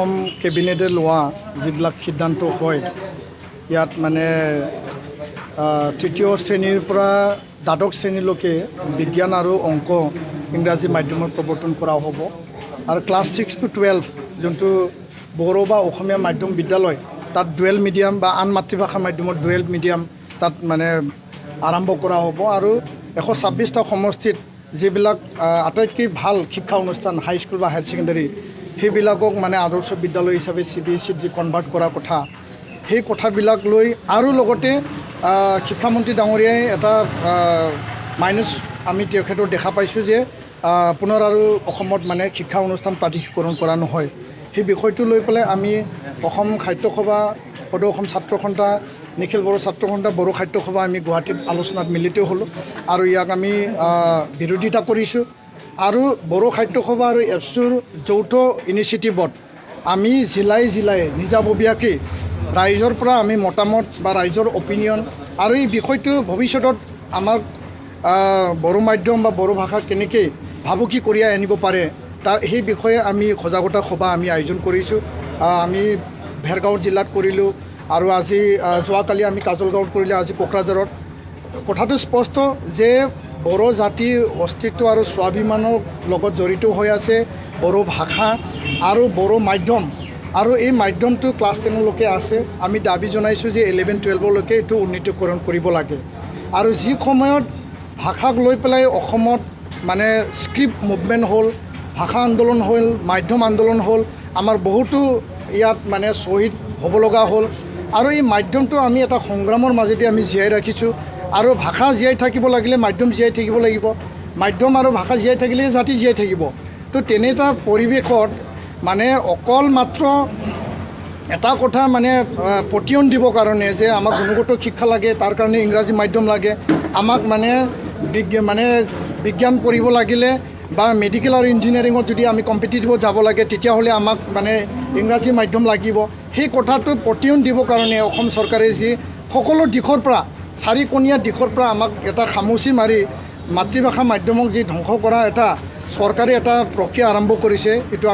অসম কেবিনেটে লোৱা যিবিলাক সিদ্ধান্ত হয় ইয়াত মানে তৃতীয় শ্ৰেণীৰ পৰা দ্বাদশ শ্ৰেণীলৈকে বিজ্ঞান আৰু অংক ইংৰাজী মাধ্যমত প্ৰৱৰ্তন কৰা হ'ব আৰু ক্লাছ 6 to 12 যোনটো বড়ো বা অসমীয়া মাধ্যম বিদ্যালয় তাত ডুৱেল মিডিয়াম বা আন মাতৃভাষা মাধ্যমত ডুৱেল মিডিয়াম তাত মানে আৰম্ভ কৰা হ'ব আৰু 126টা সমষ্টিত যিবিলাক আটাইতকৈ ভাল শিক্ষা অনুষ্ঠান হাইস্কুল বা হায়াৰ ছেকেণ্ডাৰী সেইবিলাকক মানে আদৰ্শ বিদ্যালয় হিচাপে CBSE যি কনভাৰ্ট কৰা কথা সেই কথাবিলাক লৈ আৰু লগতে শিক্ষামন্ত্ৰী ডাঙৰীয়াই এটা মাইনাছ আমি তেখেতৰ দেখা পাইছোঁ যে পুনৰ আৰু অসমত মানে শিক্ষা অনুষ্ঠান প্ৰাধিকৰণ কৰা নহয় সেই বিষয়টো লৈ পেলাই আমি অসম সাহিত্য সভা সদৌ অসম ছাত্ৰ সন্থা নিখিল বড়ো ছাত্ৰ সন্থা বড়ো সাহিত্য সভা আমি গুৱাহাটীত আলোচনাত মিলিত হ'লোঁ আৰু ইয়াক আমি বিৰোধিতা কৰিছোঁ আৰু বড়ো সাহিত্য সভা আৰু ABSUৰ যৌথ ইনিচিয়েটিভত আমি জিলাই নিজাববীয়াকৈ ৰাইজৰ পৰা আমি মতামত বা ৰাইজৰ অপিনিয়ন আৰু এই বিষয়টো ভৱিষ্যতত আমাক বড়ো মাধ্যম বা বড়ো ভাষা কেনেকৈ ভাবুকি কঢ়িয়াই আনিব পাৰে তাৰ সেই বিষয়ে আমি সজাগতা সভা আমি আয়োজন কৰিছোঁ আমি ভেৰগাঁও জিলাত কৰিলোঁ আৰু আজি যোৱাকালি আমি কাজলগাঁৱত কৰিলোঁ আজি কোকৰাঝাৰত কথাটো স্পষ্ট যে বড়ো জাতিৰ অস্তিত্ব আৰু স্বাভিমানৰ লগত জড়িত হৈ আছে বড়ো ভাষা আৰু বড়ো মাধ্যম আৰু এই মাধ্যমটো ক্লাছ 10লৈকে আছে আমি দাবী জনাইছোঁ যে 11-12লৈকে এইটো উন্নীতকৰণ কৰিব লাগে আৰু যি সময়ত ভাষাক লৈ পেলাই অসমত মানে স্ক্ৰিপ্ট মুভমেণ্ট হ'ল ভাষা আন্দোলন হ'ল মাধ্যম আন্দোলন হ'ল আমাৰ বহুতো ইয়াত মানে শ্বহীদ হ'ব লগা হ'ল আৰু এই মাধ্যমটো আমি এটা সংগ্ৰামৰ মাজেদি আমি জীয়াই ৰাখিছোঁ আৰু ভাষা জীয়াই থাকিব লাগিলে মাধ্যম জীয়াই থাকিব লাগিব মাধ্যম আৰু ভাষা জীয়াই থাকিলে জাতি জীয়াই থাকিব তো তেনে এটা পৰিৱেশত মানে অকল মাত্ৰ এটা কথা মানে পতিয়ন দিবৰ কাৰণে যে আমাক গুণগত শিক্ষা লাগে তাৰ কাৰণে ইংৰাজী মাধ্যম লাগে আমাক মানে বিজ্ঞান পঢ়িব লাগিলে বা মেডিকেল আৰু ইঞ্জিনিয়াৰিঙত যদি আমি কম্পিটিটিভত যাব লাগে তেতিয়াহ'লে আমাক মানে ইংৰাজী মাধ্যম লাগিব সেই কথাটো পতিয়ন দিবৰ কাৰণে অসম চৰকাৰে যি সকলো দিশৰ পৰা চাৰিকণীয়া দিশৰ পৰা আমাক এটা খামুচি মাৰি মাতৃভাষা মাধ্যমক যি ধ্বংস কৰা এটা চৰকাৰে এটা প্ৰক্ৰিয়া আৰম্ভ কৰিছে এইটো